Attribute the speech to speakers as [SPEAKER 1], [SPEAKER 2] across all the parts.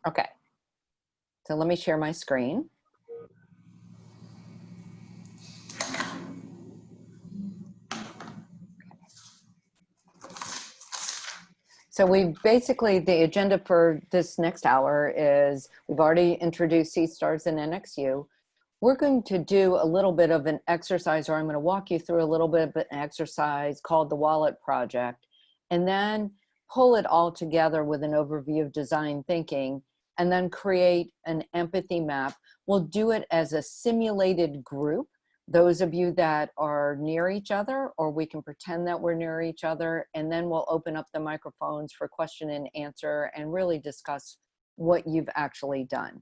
[SPEAKER 1] Okay, so let me share my screen. So we basically, the agenda for this next hour is, we've already introduced Seedstars and NXU. We're going to do a little bit of an exercise, or I'm going to walk you through a little bit of an exercise called the Wallet Project, and then pull it all together with an overview of design thinking, and then create an empathy map. We'll do it as a simulated group, those of you that are near each other, or we can pretend that we're near each other, and then we'll open up the microphones for question and answer and really discuss what you've actually done.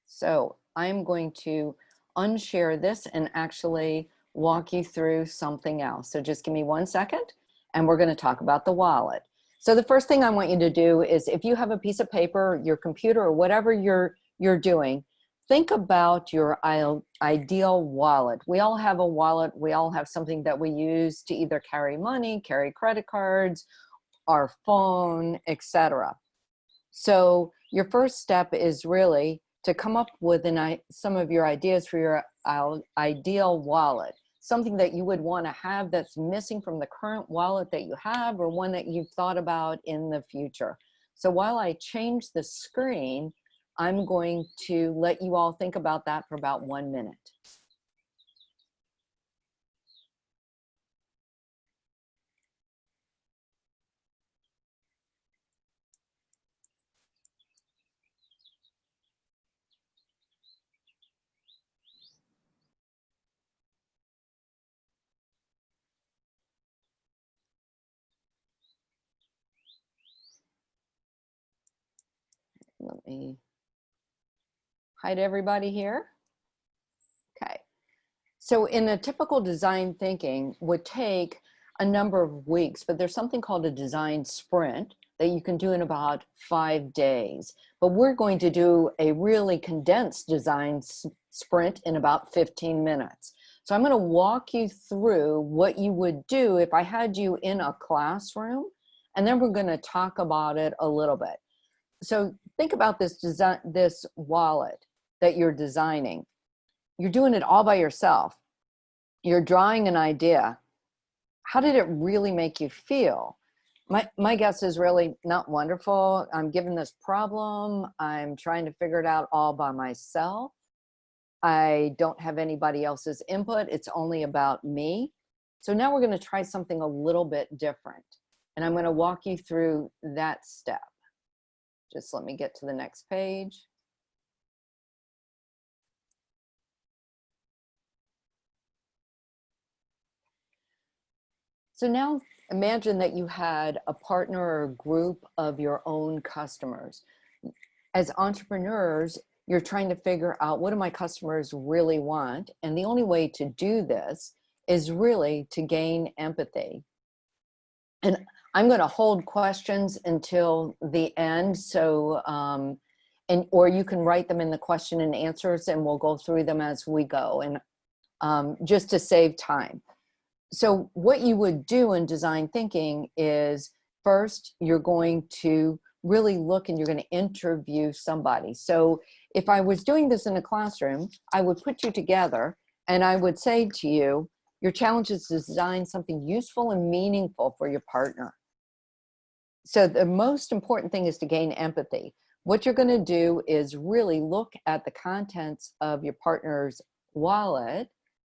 [SPEAKER 1] So I'm going to unshare this and actually walk you through something else. So just give me 1 second and we're going to talk about the wallet. So the first thing I want you to do is, if you have a piece of paper, your computer, or whatever you're doing, think about your ideal wallet. We all have a wallet. We all have something that we use to either carry money, carry credit cards, our phone, etc. So your first step is really to come up with some of your ideas for your ideal wallet, something that you would want to have that's missing from the current wallet that you have, or one that you've thought about in the future. So while I change the screen, I'm going to let you all think about that for about 1 minute. Let me hide everybody here. Okay. So in a typical design thinking would take a number of weeks, but there's something called a design sprint that you can do in about 5 days. But we're going to do a really condensed design sprint in about 15 minutes. So I'm going to walk you through what you would do if I had you in a classroom, and then we're going to talk about it a little bit. So think about this wallet that you're designing. You're doing it all by yourself. You're drawing an idea. How did it really make you feel? My guess is really not wonderful. I'm given this problem. I'm trying to figure it out all by myself. I don't have anybody else's input. It's only about me. So now we're going to try something a little bit different. And I'm going to walk you through that step. Just let me get to the next page. So now imagine that you had a partner or a group of your own customers. As entrepreneurs, you're trying to figure out, what do my customers really want? And the only way to do this is really to gain empathy. And I'm going to hold questions until the end. So, or you can write them in the question and answers, and we'll go through them as we go, and just to save time. So what you would do in design thinking is, first, you're going to really look and you're going to interview somebody. So if I was doing this in a classroom, I would put you together and I would say to you, your challenge is to design something useful and meaningful for your partner. So the most important thing is to gain empathy. What you're going to do is really look at the contents of your partner's wallet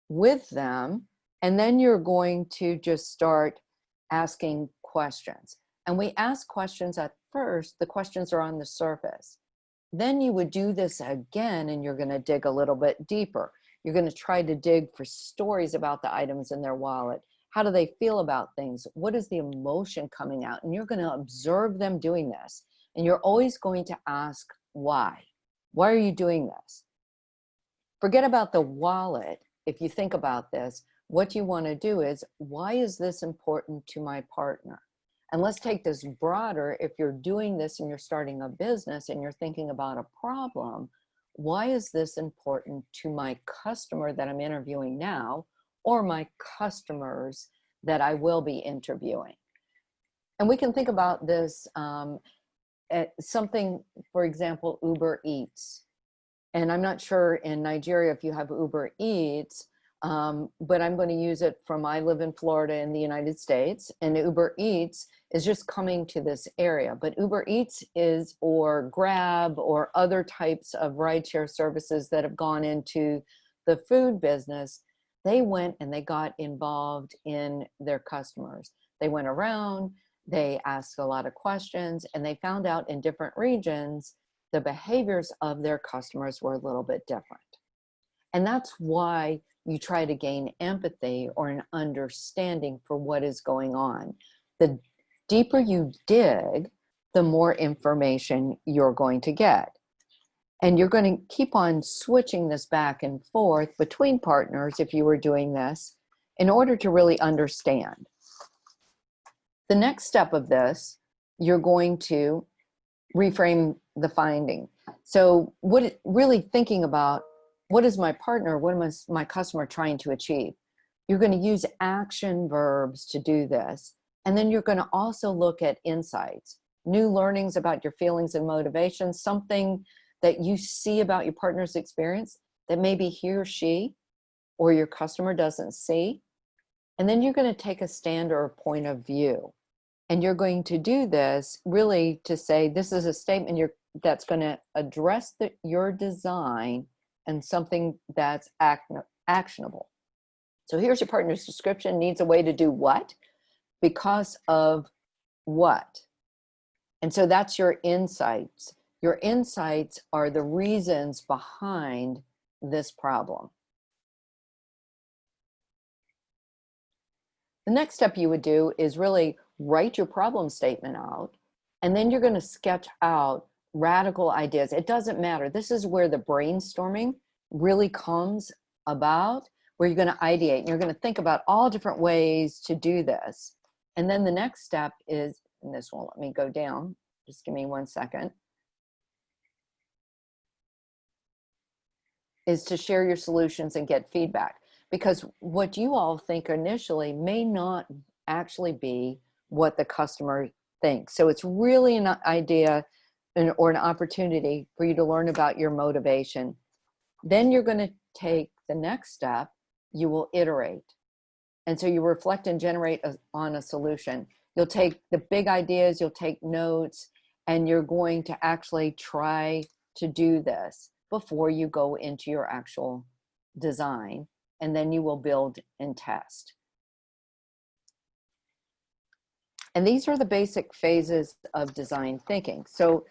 [SPEAKER 1] with them, and then you're going to just start asking questions. And we ask questions at first, the questions are on the surface. Then you would do this again, and you're going to dig a little bit deeper. You're going to try to dig for stories about the items in their wallet. How do they feel about things? What is the emotion coming out? And you're going to observe them doing this. And you're always going to ask, why? Why are you doing this? Forget about the wallet. If you think about this, what you want to do is, why is this important to my partner? And let's take this broader. If you're doing this and you're starting a business and you're thinking about a problem, why is this important to my customer that I'm interviewing now, or my customers that I will be interviewing? And we can think about this at something, for example, Uber Eats. And I'm not sure in Nigeria if you have Uber Eats, but I'm going to use it from, I live in Florida in the United States, and Uber Eats is just coming to this area. But Uber Eats is, or Grab, or other types of rideshare services that have gone into the food business, they went and they got involved in their customers. They went around, they asked a lot of questions, and they found out in different regions the behaviors of their customers were a little bit different. And that's why you try to gain empathy or an understanding for what is going on. The deeper you dig, the more information you're going to get. And you're going to keep on switching this back and forth between partners if you were doing this in order to really understand. The next step of this, you're going to reframe the finding. So really thinking about, what is my partner, what is my customer trying to achieve? You're going to use action verbs to do this. And then you're going to also look at insights, new learnings about your feelings and motivations, something that you see about your partner's experience that maybe he or she or your customer doesn't see. And then you're going to take a stand or a point of view. And you're going to do this really to say, this is a statement that's going to address your design and something that's actionable. So here's your partner's description, needs a way to do what? Because of what? And so that's your insights. Your insights are the reasons behind this problem. The next step you would do is really write your problem statement out, and then you're going to sketch out radical ideas. It doesn't matter. This is where the brainstorming really comes about, where you're going to ideate and you're going to think about all different ways to do this. And then the next step is, and this won't let me go down, just give me 1 second, is to share your solutions and get feedback. Because what you all think initially may not actually be what the customer thinks. So it's really an idea or an opportunity for you to learn about your motivation. Then you're going to take the next step, you will iterate. And so you reflect and generate on a solution. You'll take the big ideas, you'll take notes, and you're going to actually try to do this before you go into your actual design. And then you will build and test. And these are the basic phases of design thinking. So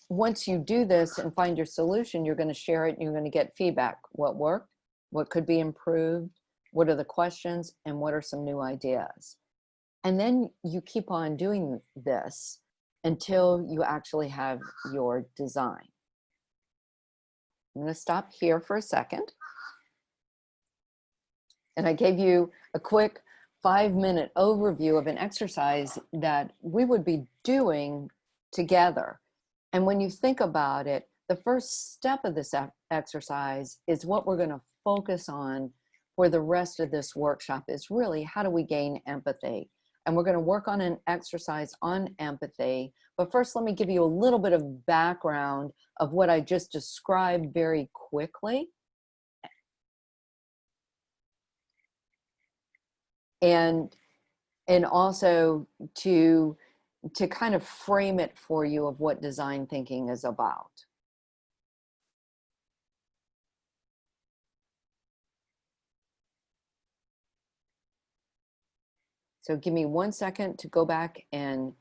[SPEAKER 1] once you do this and find your solution, you're going to share it and you're going to get feedback. What worked? What could be improved? What are the questions? And what are some new ideas? And then you keep on doing this until you actually have your design. I'm going to stop here for a second. And I gave you a quick 5-minute overview of an exercise that we would be doing together. And when you think about it, the first step of this exercise is what we're going to focus on for the rest of this workshop, is really how do we gain empathy? And we're going to work on an exercise on empathy. But first, let me give you a little bit of background of what I just described very quickly. And also to kind of frame it for you of what design thinking is about. So give me 1 second to go back and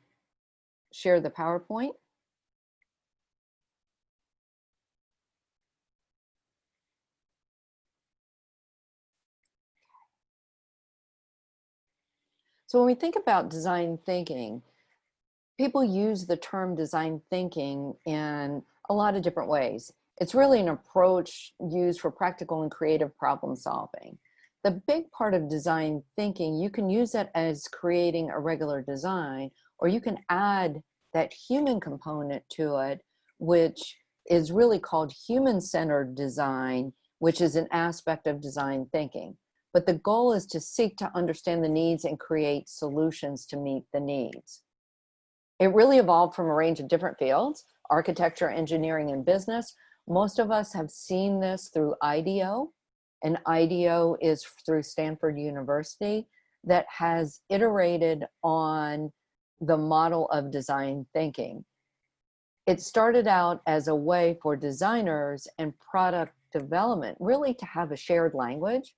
[SPEAKER 1] share the PowerPoint. So when we think about design thinking, people use the term design thinking in a lot of different ways. It's really an approach used for practical and creative problem solving. The big part of design thinking, you can use it as creating a regular design, or you can add that human component to it, which is really called human-centered design, which is an aspect of design thinking. but the goal is to seek to understand the needs and create solutions to meet the needs. It really evolved from a range of different fields: architecture, engineering, and business. Most of us have seen this through IDEO, and IDEO is through Stanford University, that has iterated on the model of design thinking. It started out as a way for designers and product development really to have a shared language,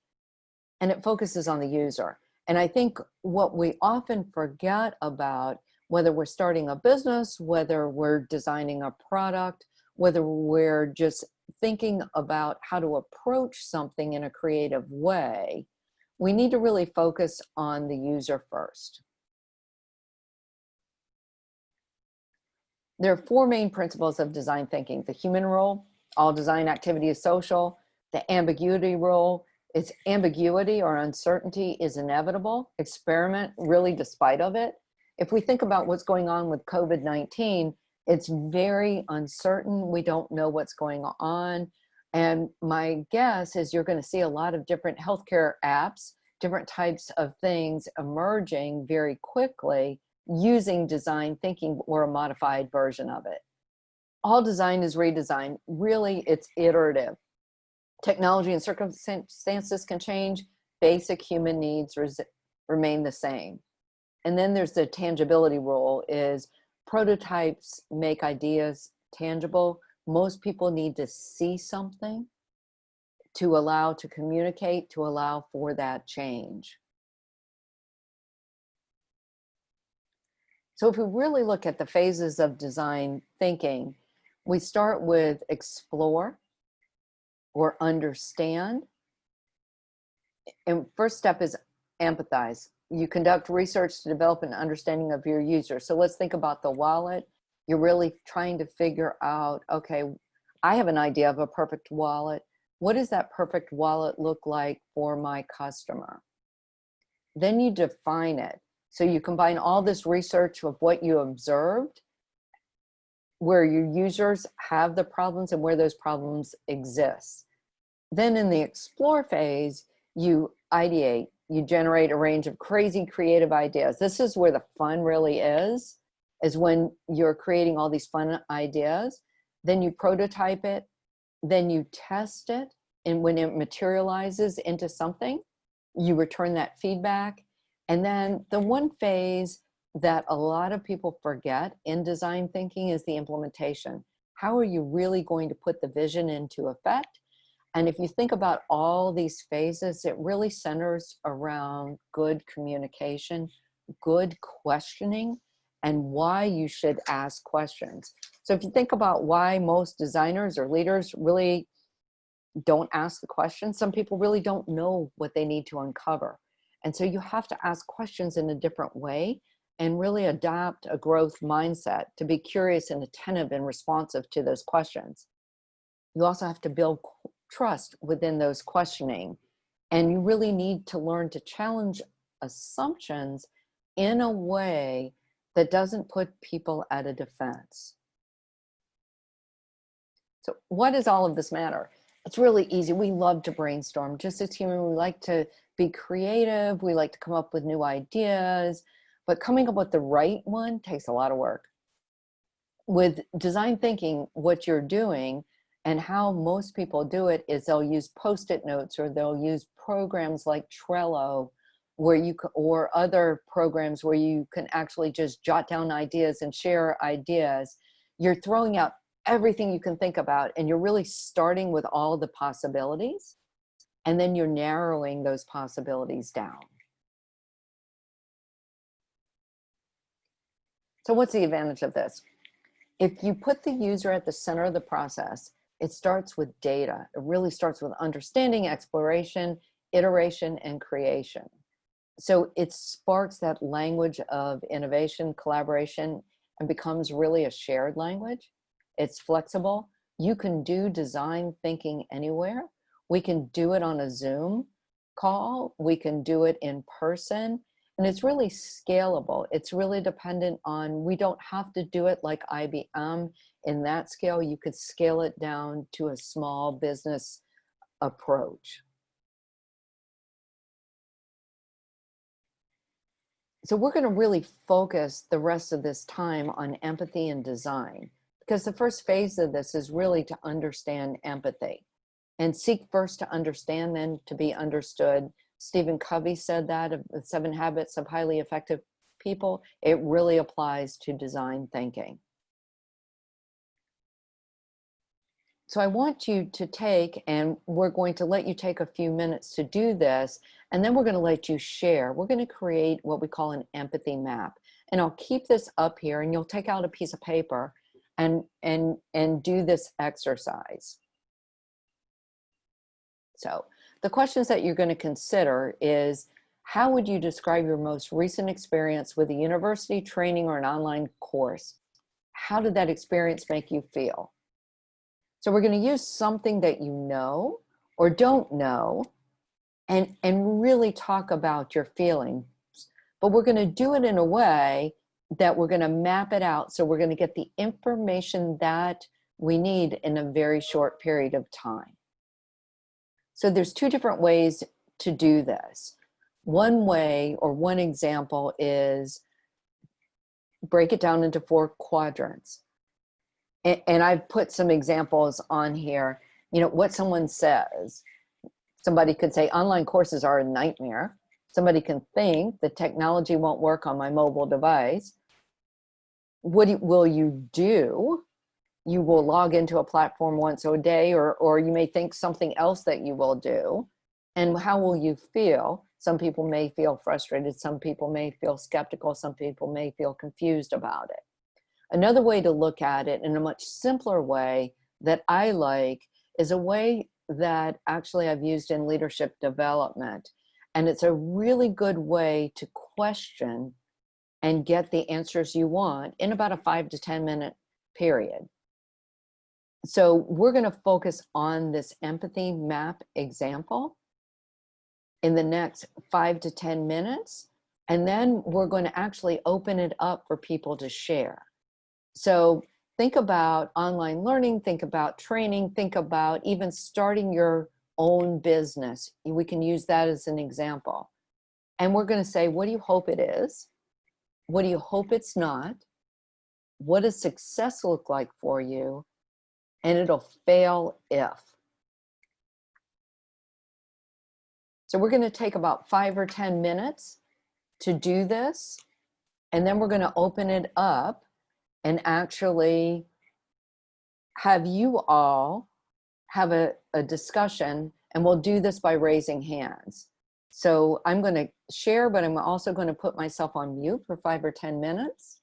[SPEAKER 1] and it focuses on the user. And I think what we often forget about, whether we're starting a business, whether we're designing a product, whether we're just thinking about how to approach something in a creative way, we need to really focus on the user first. There are four main principles of design thinking: the human rule, all design activity is social; the ambiguity rule, its ambiguity or uncertainty is inevitable; experiment really despite of it. If we think about what's going on with COVID-19, it's very uncertain. We don't know what's going on. And my guess is you're going to see a lot of different healthcare apps, different types of things emerging very quickly using design thinking or a modified version of it. All design is redesign. Really, it's iterative. Technology and circumstances can change. Basic human needs remain the same. And then there's the tangibility rule: is prototypes make ideas tangible. Most people need to see something to allow to communicate, to allow for that change. So if we really look at the phases of design thinking, we start with explore or understand. And first step is empathize. You conduct research to develop an understanding of your user. So let's think about the wallet. You're really trying to figure out, okay, I have an idea of a perfect wallet. What does that perfect wallet look like for my customer? Then you define it. So you combine all this research of what you observed, where your users have the problems and where those problems exist. Then in the explore phase, you ideate, you generate a range of crazy creative ideas. This is where the fun really is when you're creating all these fun ideas. Then you prototype it, then you test it, and when it materializes into something, you return that feedback. And then the one phase that a lot of people forget in design thinking is the implementation. How are you really going to put the vision into effect? And if you think about all these phases, it really centers around good communication, good questioning, and why you should ask questions. So if you think about why most designers or leaders really don't ask the questions, some people really don't know what they need to uncover. And so you have to ask questions in a different way and really adopt a growth mindset to be curious and attentive and responsive to those questions. You also have to build trust within those questioning. And you really need to learn to challenge assumptions in a way that doesn't put people at a defense. So what does all of this matter? It's really easy. We love to brainstorm. Just as human, we like to be creative. We like to come up with new ideas, but coming up with the right one takes a lot of work. With design thinking, what you're doing and how most people do it is they'll use Post-it notes, or they'll use programs like Trello, where you can, or other programs where you can actually just jot down ideas and share ideas. You're throwing out everything you can think about, and you're really starting with all the possibilities, and then you're narrowing those possibilities down. So what's the advantage of this? If you put the user at the center of the process, it starts with data. It really starts with understanding, exploration, iteration, and creation. So it sparks that language of innovation, collaboration, and becomes really a shared language. It's flexible. You can do design thinking anywhere. We can do it on a Zoom call. We can do it in person. And it's really scalable. It's really dependent on, we don't have to do it like IBM in that scale. You could scale it down to a small business approach. So we're going to really focus the rest of this time on empathy and design, because the first phase of this is really to understand empathy and seek first to understand, then to be understood. Stephen Covey said that of the 7 Habits of Highly Effective People. It really applies to design thinking. So I want you to take, and we're going to let you take a few minutes to do this, and then we're going to let you share. We're going to create what we call an empathy map. And I'll keep this up here, and you'll take out a piece of paper and do this exercise. So the questions that you're going to consider is, how would you describe your most recent experience with a university, training, or an online course? How did that experience make you feel? So we're going to use something that you know or don't know and really talk about your feelings. But we're going to do it in a way that we're going to map it out. So we're going to get the information that we need in a very short period of time. So there's 2 different ways to do this. One way, or one example, is break it down into 4 quadrants. And I've put some examples on here. You know, what someone says. Somebody could say, online courses are a nightmare. Somebody can think the technology won't work on my mobile device. What will you do? You will log into a platform once a day, or you may think something else that you will do. And how will you feel? Some people may feel frustrated. Some people may feel skeptical. Some people may feel confused about it. Another way to look at it in a much simpler way that I like is a way that actually I've used in leadership development. And it's a really good way to question and get the answers you want in about a 5 to 10 minute period. So we're going to focus on this empathy map example in the next 5 to 10 minutes. And then we're going to actually open it up for people to share. So think about online learning, think about training, think about even starting your own business. We can use that as an example. And we're going to say, what do you hope it is? What do you hope it's not? What does success look like for you? And it'll fail if. So we're going to take about 5 or 10 minutes to do this. And then we're going to open it up and actually have you all have a discussion, and we'll do this by raising hands. So I'm going to share, but I'm also going to put myself on mute for 5 or 10 minutes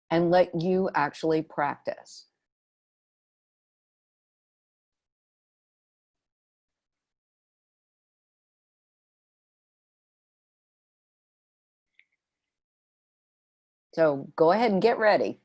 [SPEAKER 1] and let you actually practice. So go ahead and get ready.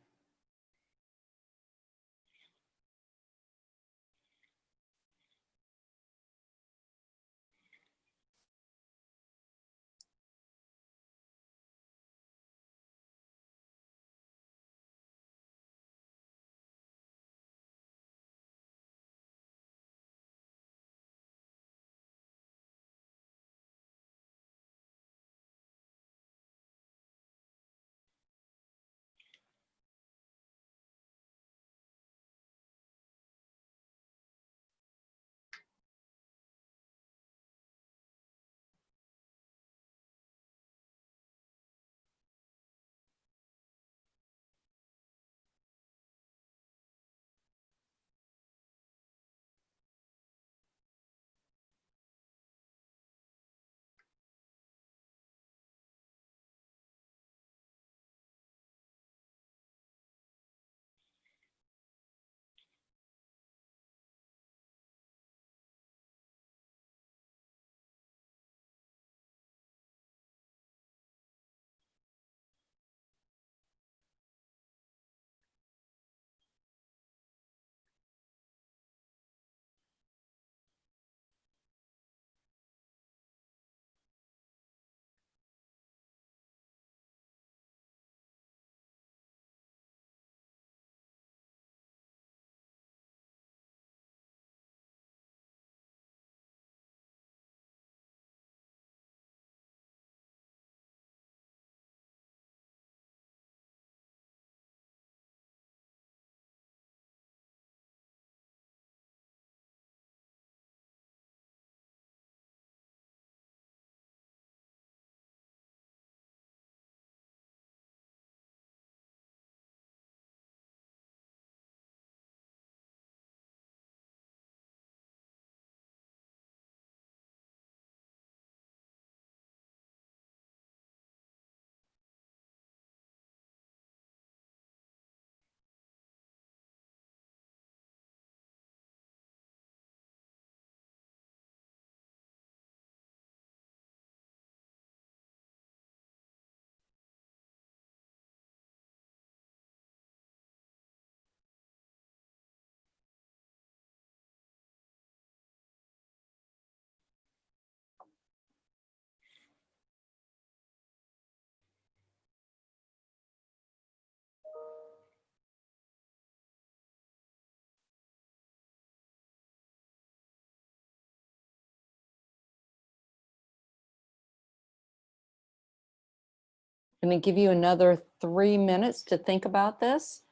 [SPEAKER 1] I'm going to give you another 3 minutes to think about this,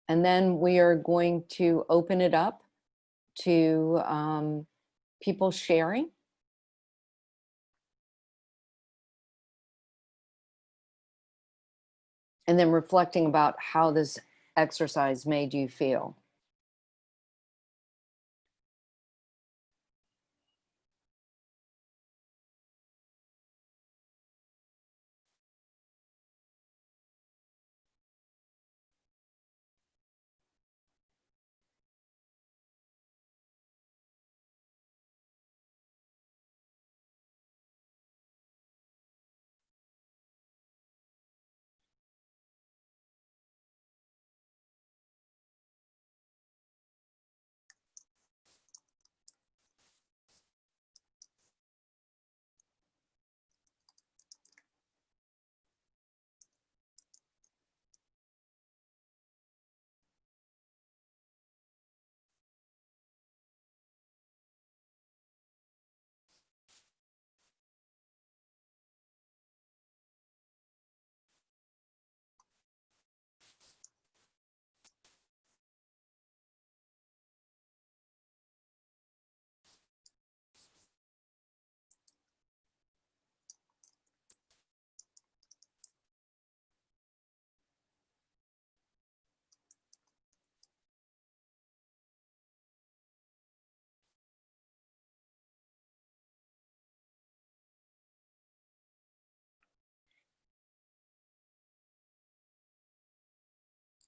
[SPEAKER 1] and then we are going to open it up to people sharing. And then reflecting about how this exercise made you feel.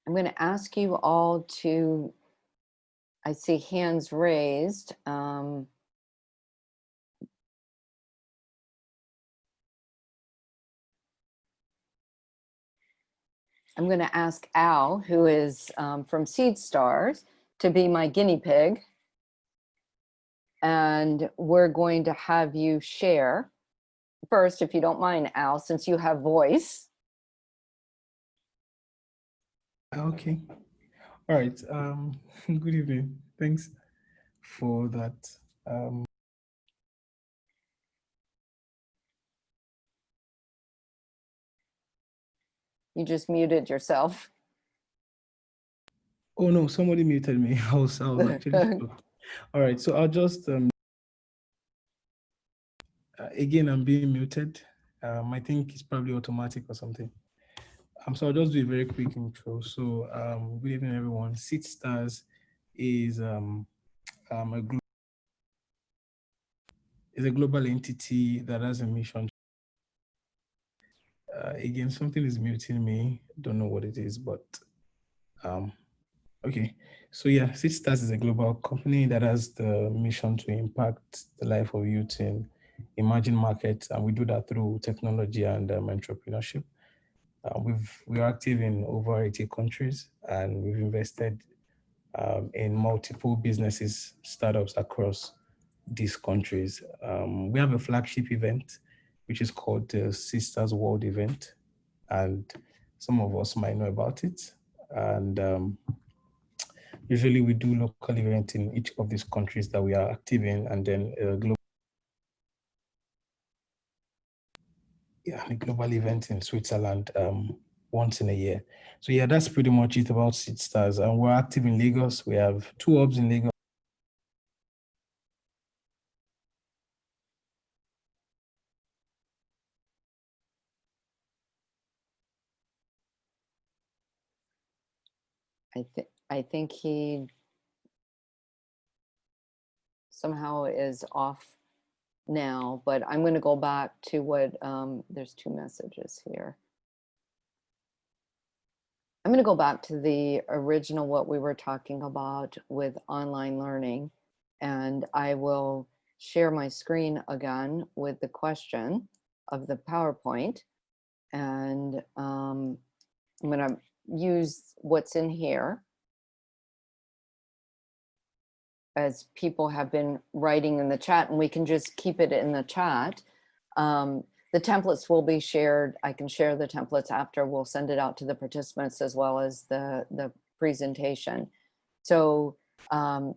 [SPEAKER 1] I'm going to ask you all to, I see hands raised. I'm going to ask Al, who is from Seedstars, to be my guinea pig. And we're going to have you share first, if you don't mind, Al, since you have voice.
[SPEAKER 2] Okay. All right. Good evening. Thanks for that.
[SPEAKER 1] You just muted yourself.
[SPEAKER 2] Oh no, somebody muted me. I was actually shocked. All right. So I'll just again, I'm being muted. I think it's probably automatic or something. So I'll just do a very quick intro. So good evening, everyone. Seedstars is is a global entity that has a mission. Again, something is muting me. Don't know what it is, but okay. So yeah, Seedstars is a global company that has the mission to impact the life of youth in emerging markets, and we do that through technology and entrepreneurship. We are active in over 80 countries, and we've invested in multiple businesses, startups across these countries. We have a flagship event, which is called the Sisters World Event, and some of us might know about it. And usually we do local events in each of these countries that we are active in, and then a global event in Switzerland once in a year. So yeah, that's pretty much it about Seedstars. And we're active in Lagos. We have 2 hubs in Lagos.
[SPEAKER 1] I think he somehow is off now, but I'm going to go back to what, there's 2 messages here. I'm going to go back to the original, what we were talking about with online learning, and I will share my screen again with the question of the PowerPoint. And I'm going to use what's in here as people have been writing in the chat, and we can just keep it in the chat. The templates will be shared. I can share the templates after. We'll send it out to the participants as well as the presentation. So a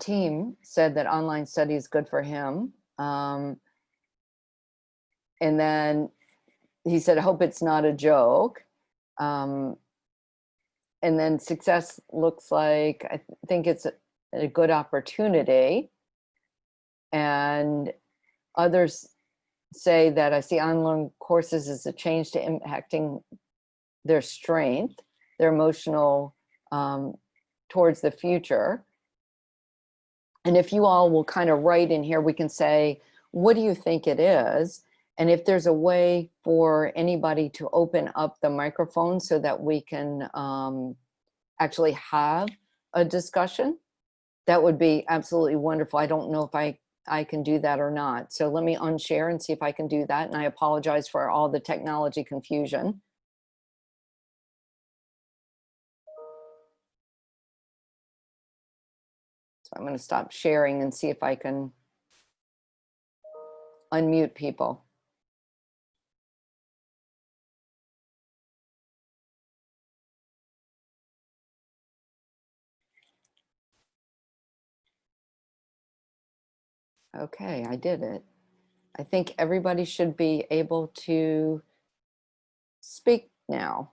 [SPEAKER 1] team said that online study is good for him. And then he said, I hope it's not a joke. And then success looks like, I think it's a good opportunity. And others say that I see online courses as a change to impacting their strength, their emotional towards the future. And if you all will kind of write in here, we can say, what do you think it is? And if there's a way for anybody to open up the microphone so that we can actually have a discussion, that would be absolutely wonderful. I don't know if I can do that or not. So let me unshare and see if I can do that. And I apologize for all the technology confusion. So I'm going to stop sharing and see if I can unmute people. Okay, I did it. I think everybody should be able to speak now.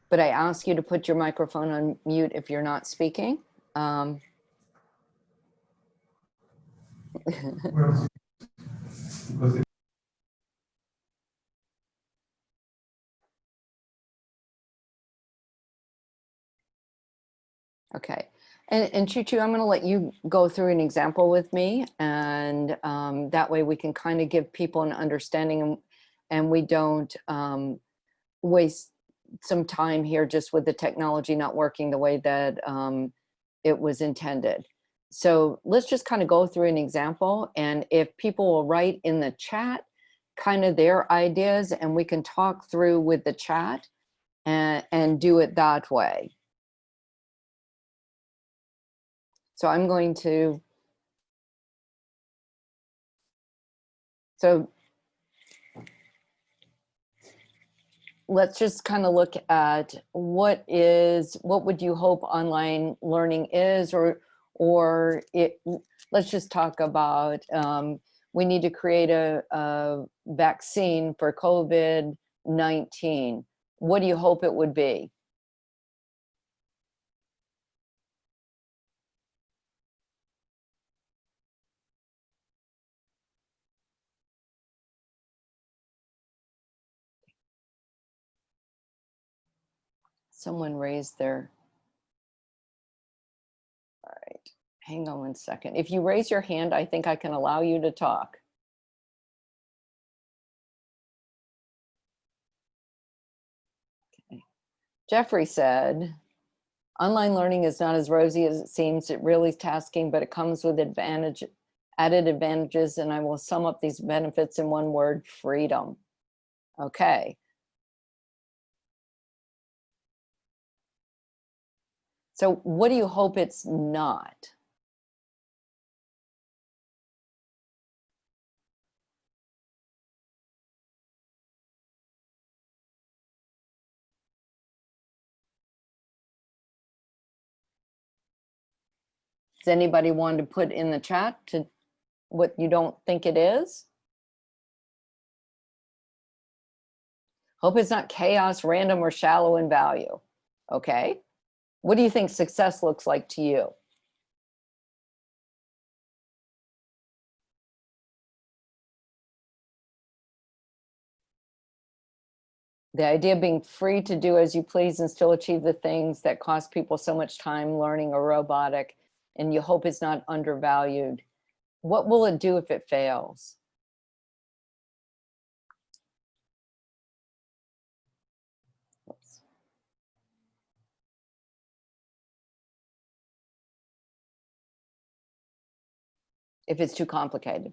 [SPEAKER 1] But I ask you to put your microphone on mute if you're not speaking. Okay. And Choo Choo, I'm going to let you go through an example with me, and that way we can kind of give people an understanding, and we don't waste some time here just with the technology not working the way that it was intended. So let's just kind of go through an example, and if people will write in the chat kind of their ideas, and we can talk through with the chat and do it that way. So I'm going to, so let's just kind of look at what would you hope online learning is, or let's just talk about, we need to create a vaccine for COVID-19. What do you hope it would be? Someone raised their, all right, hang on one second. If you raise your hand, I think I can allow you to talk. Okay. Jeffrey said, online learning is not as rosy as it seems. It really is tasking, but it comes with added advantages, and I will sum up these benefits in one word: freedom. Okay. So what do you hope it's not? Does anybody want to put in the chat to what you don't think it is? Hope it's not chaos, random, or shallow in value. Okay. What do you think success looks like to you? The idea of being free to do as you please and still achieve the things that cost people so much time learning or robotic, and you hope it's not undervalued. What will it do if it fails? Oops. If it's too complicated.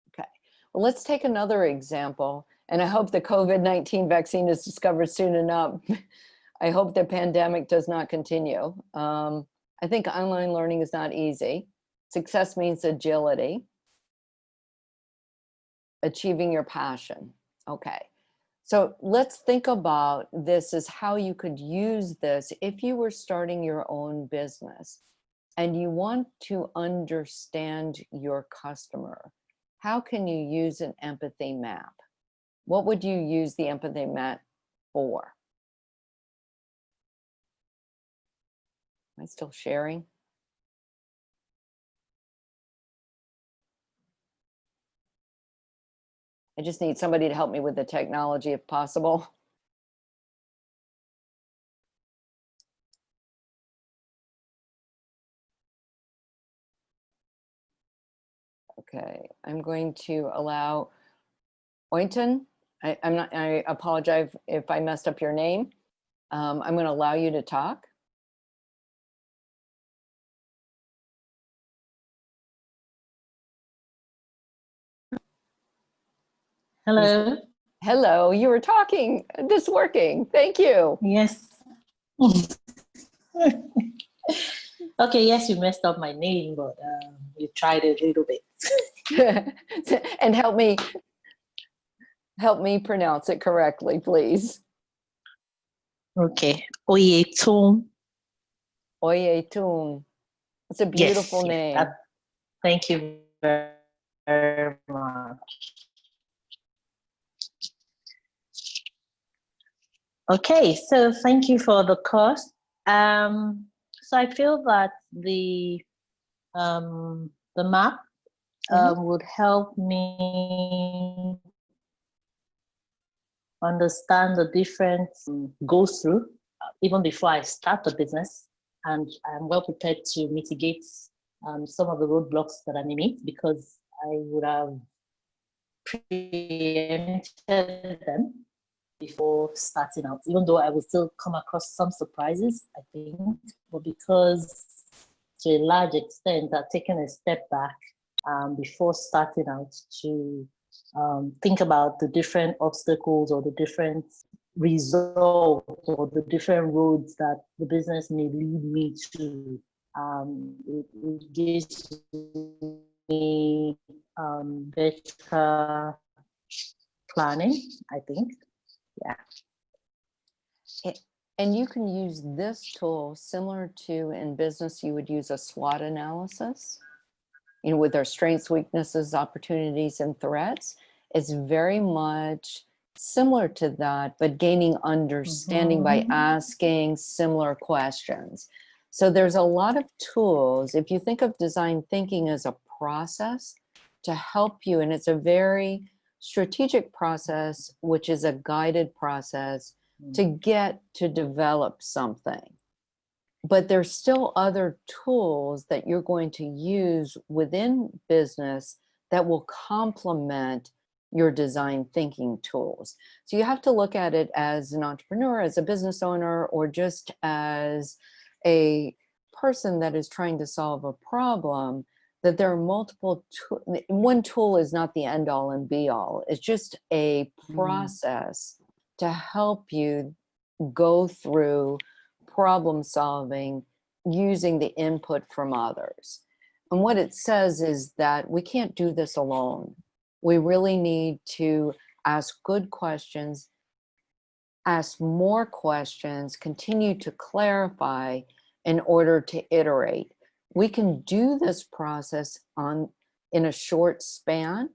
[SPEAKER 1] Okay, well, let's take another example. And I hope the COVID-19 vaccine is discovered soon enough. I hope the pandemic does not continue. I think online learning is not easy. Success means agility. Achieving your passion. Okay, so let's think about this as how you could use this if you were starting your own business. and you want to understand your customer, how can you use an empathy map? What would you use the empathy map for? Am I still sharing? I just need somebody to help me with the technology if possible. Okay, I'm going to allow Oynton. I apologize if I messed up your name. I'm going to allow you to talk.
[SPEAKER 3] Hello.
[SPEAKER 1] Hello, you were talking. This working. Thank you.
[SPEAKER 3] Yes. Okay, yes, you messed up my name, but you tried a little bit.
[SPEAKER 1] And help me pronounce it correctly, please.
[SPEAKER 3] Okay. Oyetum.
[SPEAKER 1] Oyetun. It's a beautiful
[SPEAKER 3] Yes,
[SPEAKER 1] name.
[SPEAKER 3] Thank you very much. Okay, so thank you for the course. So I feel that the map would help me understand the different goes through even before I start the business, and I'm well prepared to mitigate some of the roadblocks that I may meet because I would have preempted them before starting out, even though I will still come across some surprises, I think, but because to a large extent I've taken a step back before starting out to think about the different obstacles or the different results or the different roads that the business may lead me to. It gives me better planning, I think. Yeah.
[SPEAKER 1] And you can use this tool similar to in business, you would use a SWOT analysis, you know, with our strengths, weaknesses, opportunities, and threats. It's very much similar to that, but gaining understanding by asking similar questions. So there's a lot of tools. If you think of design thinking as a process to help you, and it's a very strategic process, which is a guided process to get to develop something. But there's still other tools that you're going to use within business that will complement your design thinking tools. So you have to look at it as an entrepreneur, as a business owner, or just as a person that is trying to solve a problem, that there are multiple one tool is not the end all and be all. It's just a process to help you go through problem solving using the input from others. And what it says is that we can't do this alone. We really need to ask good questions, ask more questions, continue to clarify in order to iterate. We can do this process in a short span.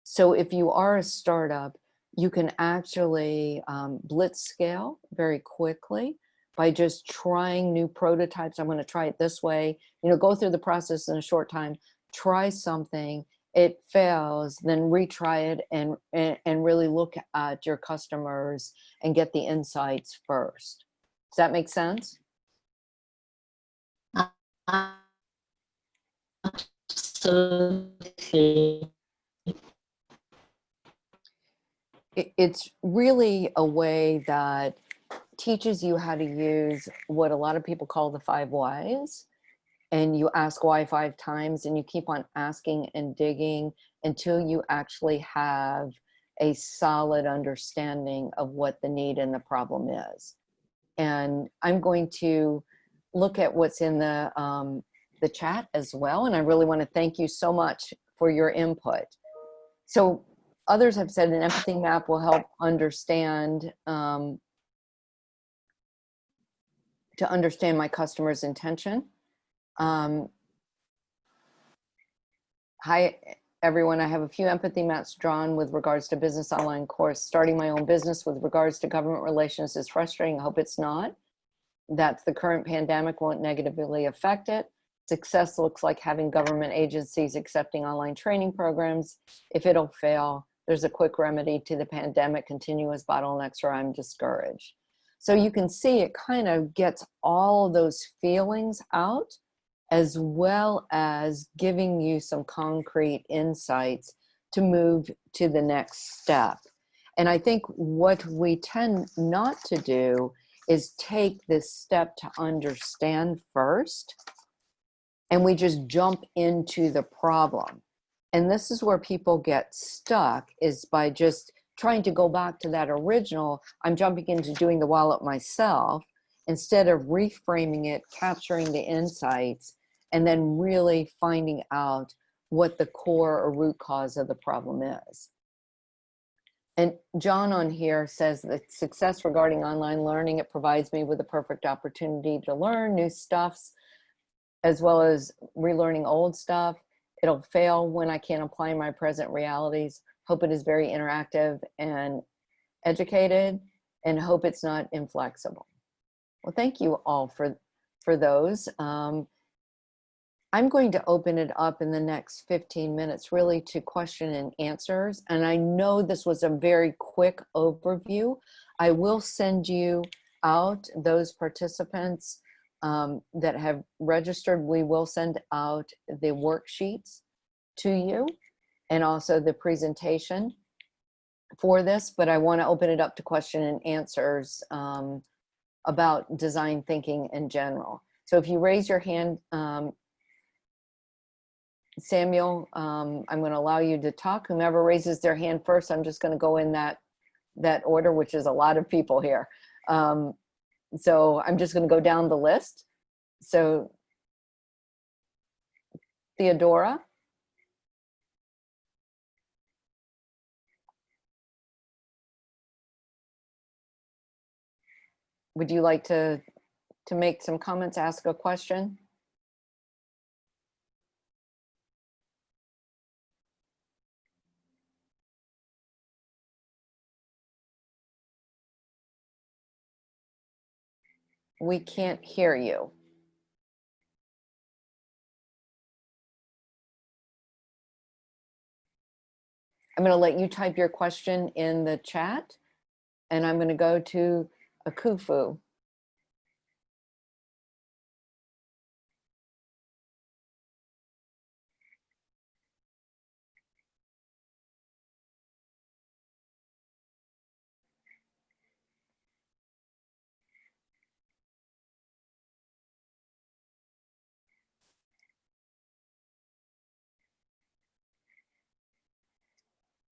[SPEAKER 1] So if you are a startup, you can actually blitz scale very quickly by just trying new prototypes. I'm going to try it this way, you know, go through the process in a short time, try something, it fails, then retry it and really look at your customers and get the insights first. Does that make sense?
[SPEAKER 3] Absolutely.
[SPEAKER 1] It's really a way that teaches you how to use what a lot of people call the 5 whys. And you ask why 5 times and you keep on asking and digging until you actually have a solid understanding of what the need and the problem is. And I'm going to look at what's in the chat as well. And I really want to thank you so much for your input. So others have said an empathy map will help understand to understand my customer's intention. Hi, everyone. I have a few empathy maps drawn with regards to business online course. Starting my own business with regards to government relations is frustrating. I hope it's not. That the current pandemic won't negatively affect it. Success looks like having government agencies accepting online training programs. If it'll fail, there's a quick remedy to the pandemic continuous bottlenecks, or I'm discouraged. So you can see it kind of gets all of those feelings out, as well as giving you some concrete insights to move to the next step. And I think what we tend not to do is take this step to understand first, and we just jump into the problem. And this is where people get stuck, is by just trying to go back to that original, I'm jumping into doing the wallet myself, instead of reframing it, capturing the insights, and then really finding out what the core or root cause of the problem is. And John on here says that success regarding online learning, it provides me with the perfect opportunity to learn new stuffs, as well as relearning old stuff. It'll fail when I can't apply my present realities. Hope it is very interactive and educated, and hope it's not inflexible. Well, thank you all for those. I'm going to open it up in the next 15 minutes really to question and answers. And I know this was a very quick overview. I will send you out those participants that have registered. We will send out the worksheets to you and also the presentation for this, but I want to open it up to question and answers about design thinking in general. So if you raise your hand, Samuel, I'm going to allow you to talk. Whomever raises their hand first, I'm just going to go in that order, which is a lot of people here. So I'm just going to go down the list. So Theodora. Would you like to make some comments, ask a question? We can't hear you. I'm going to let you type your question in the chat, and I'm going to go to Akufu.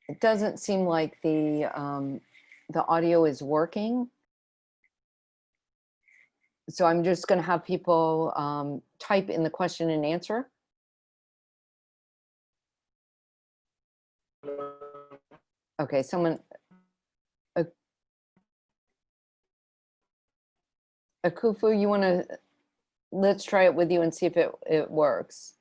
[SPEAKER 1] It doesn't seem like the audio is working. So I'm just going to have people type in the question and answer. Okay, someone, Akufu, you want to, let's try it with you and see if it works.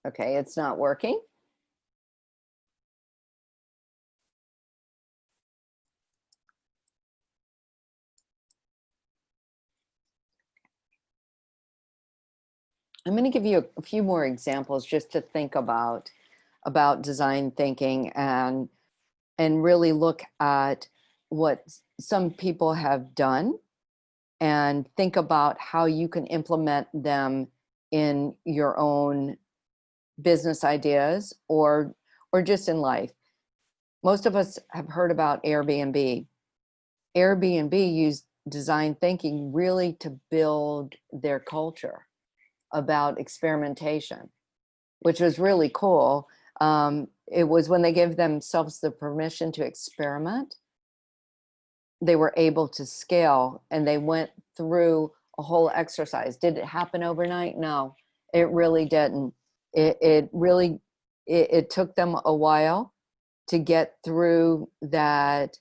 [SPEAKER 1] Okay, it's not working. I'm going to give you a few more examples just to think about design thinking and really look at what some people have done and think about how you can implement them in your own business ideas or just in life. Most of us have heard about Airbnb. Airbnb used design thinking really to build their culture about experimentation, which was really cool. It was when they gave themselves the permission to experiment, they were able to scale, and they went through a whole exercise. Did it happen overnight? No, it really didn't. It really it took them a while to get through that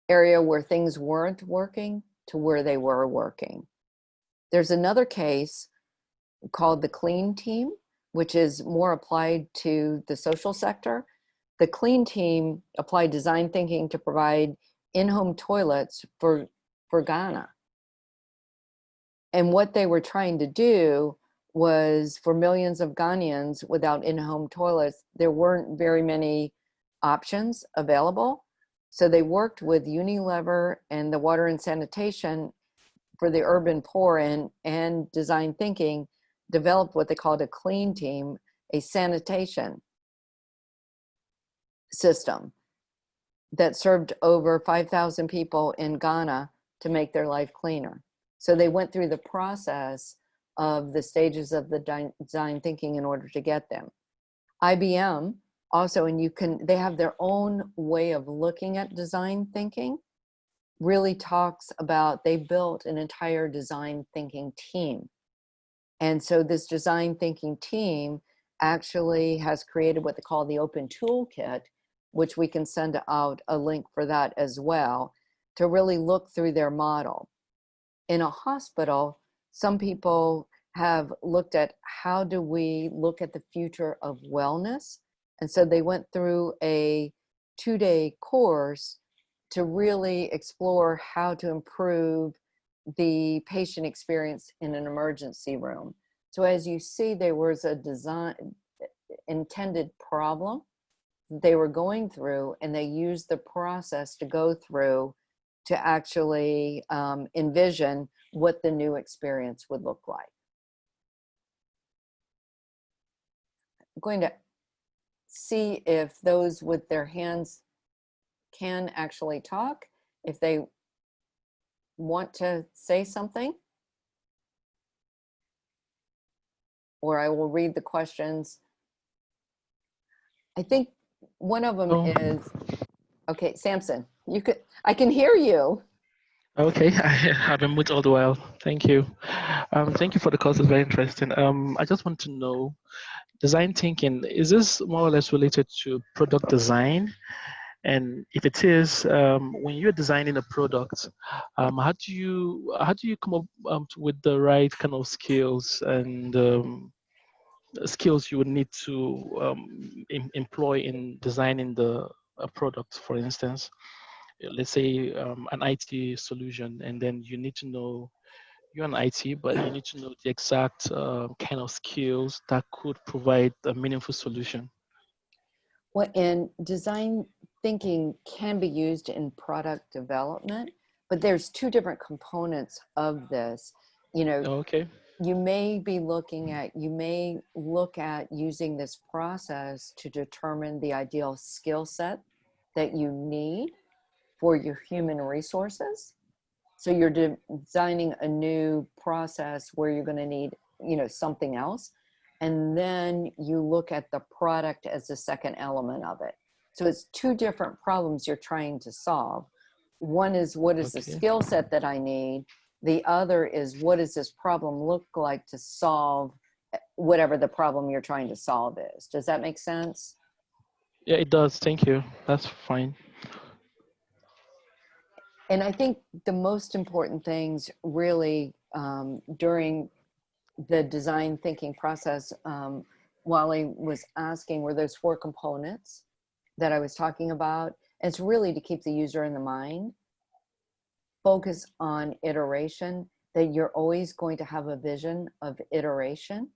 [SPEAKER 1] area where things weren't working to where they were working. There's another case called the Clean Team, which is more applied to the social sector. The Clean Team applied design thinking to provide in-home toilets for Ghana. And what they were trying to do was, for millions of Ghanaians without in-home toilets, there weren't very many options available. So they worked with Unilever and the Water and Sanitation for the urban poor, and design thinking developed what they called a Clean Team, a sanitation system that served over 5,000 people in Ghana to make their life cleaner. So they went through the process of the stages of the design thinking in order to get them. IBM also, and they have their own way of looking at design thinking, really talks about, they built an entire design thinking team. And so this design thinking team actually has created what they call the Open Toolkit, which we can send out a link for that as well, to really look through their model. In a hospital, some people have looked at how do we look at the future of wellness. And so they went through a 2-day course to really explore how to improve the patient experience in an emergency room. So as you see, there was a design intended problem they were going through, and they used the process to go through to actually envision what the new experience would look like. I'm going to see if those with their hands can actually talk, if they want to say something, or I will read the questions. I think one of them is, okay, Samson, I can hear you.
[SPEAKER 4] Okay, I had been mute all the while. Thank you. Thank you for the course. It's very interesting. I just want to know, design thinking, is this more or less related to product design? And if it is, when you're designing a product, how do you come up with the right kind of skills and skills you would need to employ in designing the product? For instance, let's say an IT solution, and then you need to know, you're an IT, but you need to know the exact kind of skills that could provide a meaningful solution.
[SPEAKER 1] Well, and design thinking can be used in product development, but there's two different components of this. You know,
[SPEAKER 4] Okay.
[SPEAKER 1] you may look at using this process to determine the ideal skill set that you need for your human resources. So you're designing a new process where you're going to need, something else. And then you look at the product as the second element of it. So it's two different problems you're trying to solve. One is, what is the skill set that I need? The other is, what does this problem look like to solve whatever the problem you're trying to solve is? Does that make sense?
[SPEAKER 4] Yeah, it does. Thank you. That's fine.
[SPEAKER 1] And I think the most important things really during the design thinking process, Wally was asking, were those 4 components that I was talking about? It's really to keep the user in the mind, focus on iteration, that you're always going to have a vision of iteration.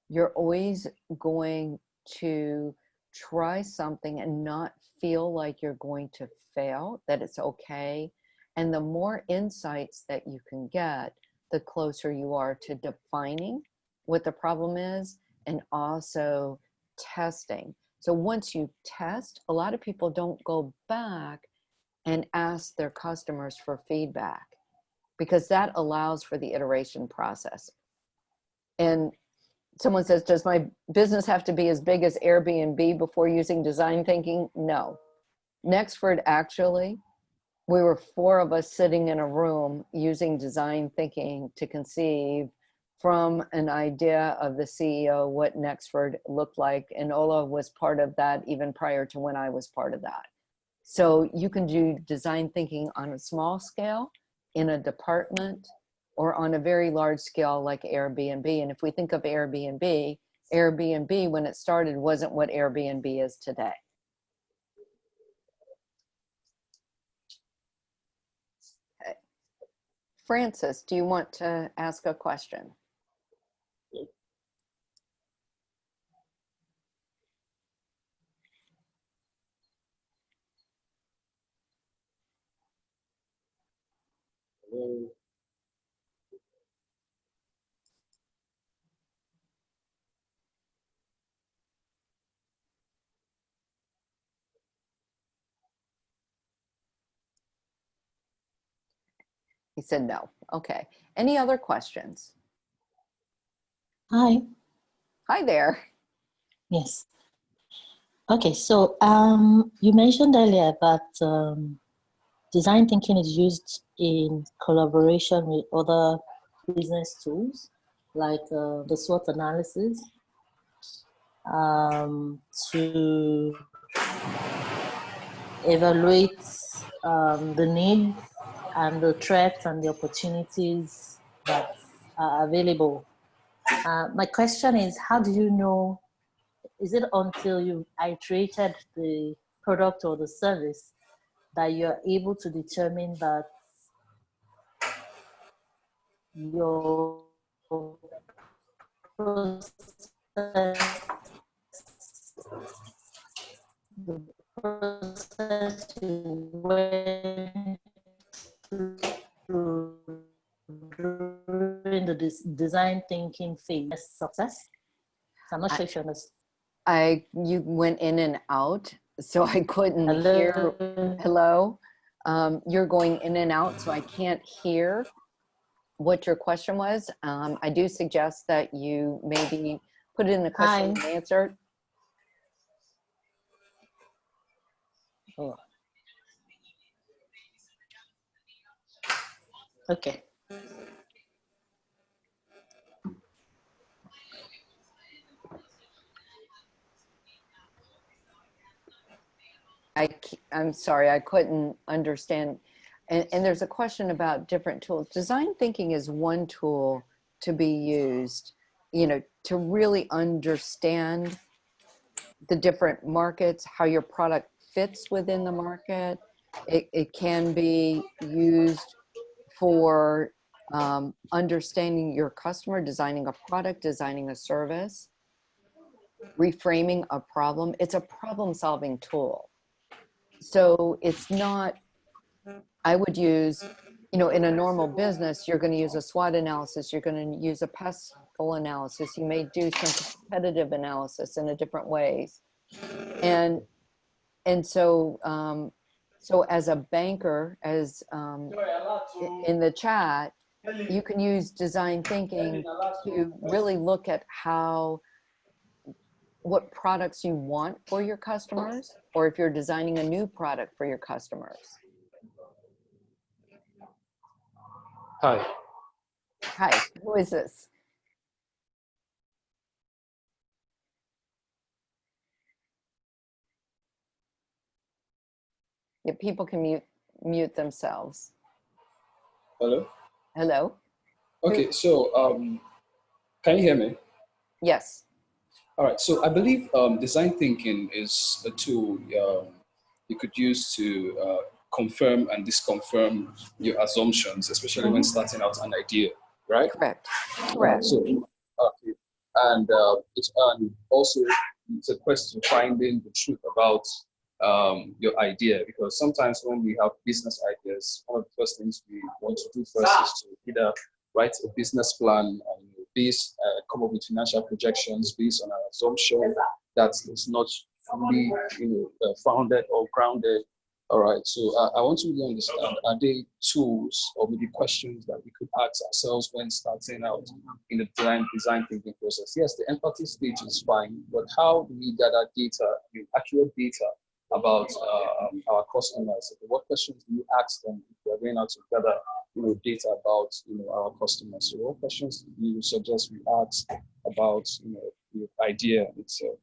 [SPEAKER 1] You're always going to try something and not feel like you're going to fail, that it's okay. And the more insights that you can get, the closer you are to defining what the problem is, and also testing. So once you test, a lot of people don't go back and ask their customers for feedback, because that allows for the iteration process. And someone says, does my business have to be as big as Airbnb before using design thinking? No. Nexford, actually, we were 4 of us sitting in a room using design thinking to conceive from an idea of the CEO what Nexford looked like, and Ola was part of that even prior to when I was part of that. So you can do design thinking on a small scale, in a department, or on a very large scale like Airbnb. And if we think of Airbnb, Airbnb when it started wasn't what Airbnb is today. Okay. Francis, do you want to ask a question?
[SPEAKER 5] Hello.
[SPEAKER 1] He said no. Okay. Any other questions?
[SPEAKER 3] Hi.
[SPEAKER 1] Hi there.
[SPEAKER 3] Yes. Okay, so you mentioned earlier that design thinking is used in collaboration with other business tools, like the SWOT analysis, to evaluate the needs and the threats and the opportunities that are available. My question is, how do you know, is it until you've iterated the product or the service that you're able to determine that your process, the process you went through during the design thinking phase is success? So I'm not sure if you understand.
[SPEAKER 1] You went in and out, so I couldn't
[SPEAKER 3] Hello?
[SPEAKER 1] hear. Hello? You're going in and out, so I can't hear what your question was. I do suggest that you maybe put it in the question and answer.
[SPEAKER 3] Oh. Okay.
[SPEAKER 1] I'm sorry, I couldn't understand. And there's a question about different tools. Design thinking is one tool to be used, you know, to really understand the different markets, how your product fits within the market. It can be used for understanding your customer, designing a product, designing a service, reframing a problem. It's a problem-solving tool. So it's not, I would use, you know, in a normal business, you're going to use a SWOT analysis, you're going to use a pest analysis, you may do some competitive analysis in a different ways. And so, so as a banker, as in the chat, you can use design thinking to really look at what products you want for your customers, or if you're designing a new product for your customers.
[SPEAKER 5] Hi.
[SPEAKER 1] Hi, who is this? Yeah, people can mute themselves.
[SPEAKER 5] Hello.
[SPEAKER 1] Hello?
[SPEAKER 5] Okay, so can you hear me?
[SPEAKER 1] Yes.
[SPEAKER 5] All right, so I believe design thinking is a tool you could use to confirm and disconfirm your assumptions, especially when starting out an idea, right?
[SPEAKER 1] Correct. Correct.
[SPEAKER 5] So, okay. And it's also it's a question of finding the truth about your idea, because sometimes when we have business ideas, one of the first things we want to do first is to either write a business plan and come up with financial projections based on an assumption that is not fully, founded or grounded. All right, so I want to really understand, are they tools or maybe questions that we could ask ourselves when starting out in the design thinking process? Yes, the empathy stage is fine, but how do we gather data, accurate data about our customers? What questions do you ask them if you're going out to gather data about our customers. So what questions do you suggest we ask about the idea itself?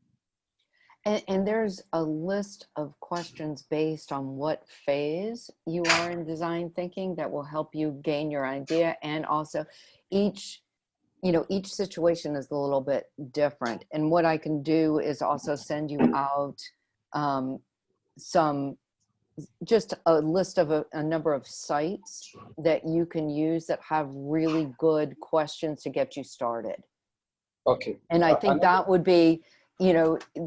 [SPEAKER 1] And there's a list of questions based on what phase you are in design thinking that will help you gain your idea. And also each situation is a little bit different. And what I can do is also send you out just a list of a number of sites that you can use that have really good questions to get you started.
[SPEAKER 5] Okay.
[SPEAKER 1] And I think that would be,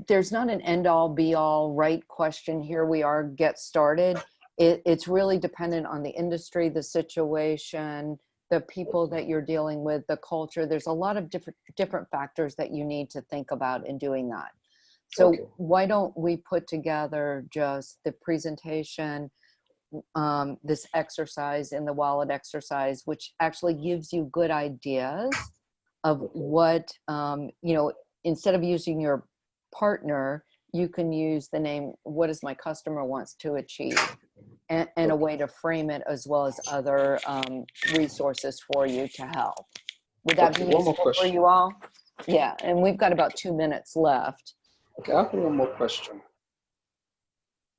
[SPEAKER 1] there's not an end all be all right question. Here we are, get started. It's really dependent on the industry, the situation, the people that you're dealing with, the culture. There's a lot of different factors that you need to think about in doing that. So why don't we put together just the presentation, this exercise in the wallet exercise, which actually gives you good ideas of what, instead of using your partner, you can use the name, what does my customer wants to achieve? And a way to frame it, as well as other resources for you to help. Would that be useful for you all? Yeah, and we've got about 2 minutes left.
[SPEAKER 5] Okay, I have one more question.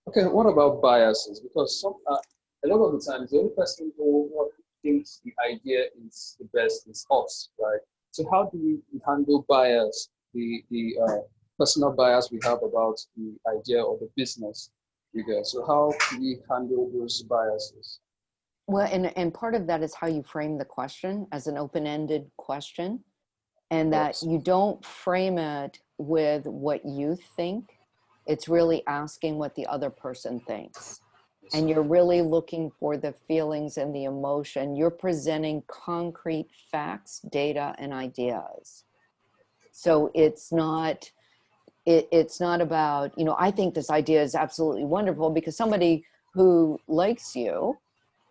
[SPEAKER 5] Okay, what about biases? Because a lot of the times, the only person who thinks the idea is the best is us, right? So how do we handle bias, the personal bias we have about the idea or the business figure? So how do we handle those biases?
[SPEAKER 1] Well, and part of that is how you frame the question as an open-ended question, and that you don't frame it with what you think. It's really asking what the other person thinks. And you're really looking for the feelings and the emotion. You're presenting concrete facts, data, and ideas. So it's not about, I think this idea is absolutely wonderful, because somebody who likes you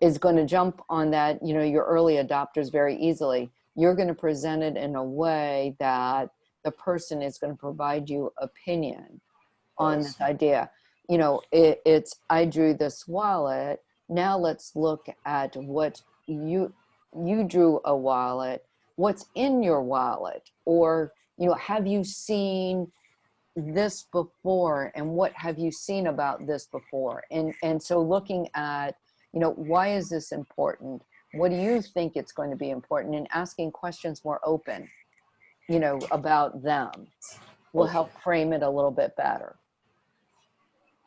[SPEAKER 1] is going to jump on that, your early adopters very easily. You're going to present it in a way that the person is going to provide you opinion on this idea. It's, I drew this wallet. Now let's look at what you drew a wallet. What's in your wallet? Or, have you seen this before? And what have you seen about this before? And so looking at, why is this important? What do you think it's going to be important? And asking questions more open, about them will help frame it a little bit better.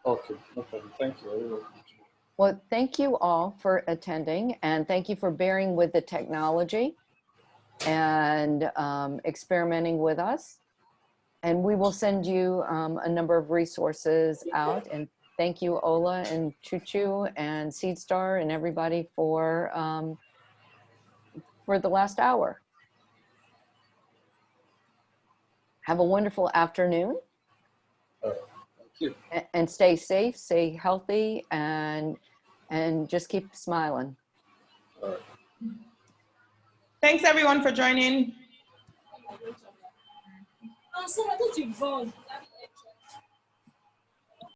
[SPEAKER 5] Okay, no problem. Thank you.
[SPEAKER 1] Well, thank you all for attending, and thank you for bearing with the technology and experimenting with us. And we will send you a number of resources out. And thank you, Ola and Chuchu and Seedstar and everybody for the last hour. Have a wonderful afternoon.
[SPEAKER 5] Thank you.
[SPEAKER 1] And stay safe, stay healthy, and just keep smiling.
[SPEAKER 5] All right.
[SPEAKER 6] Thanks everyone for joining.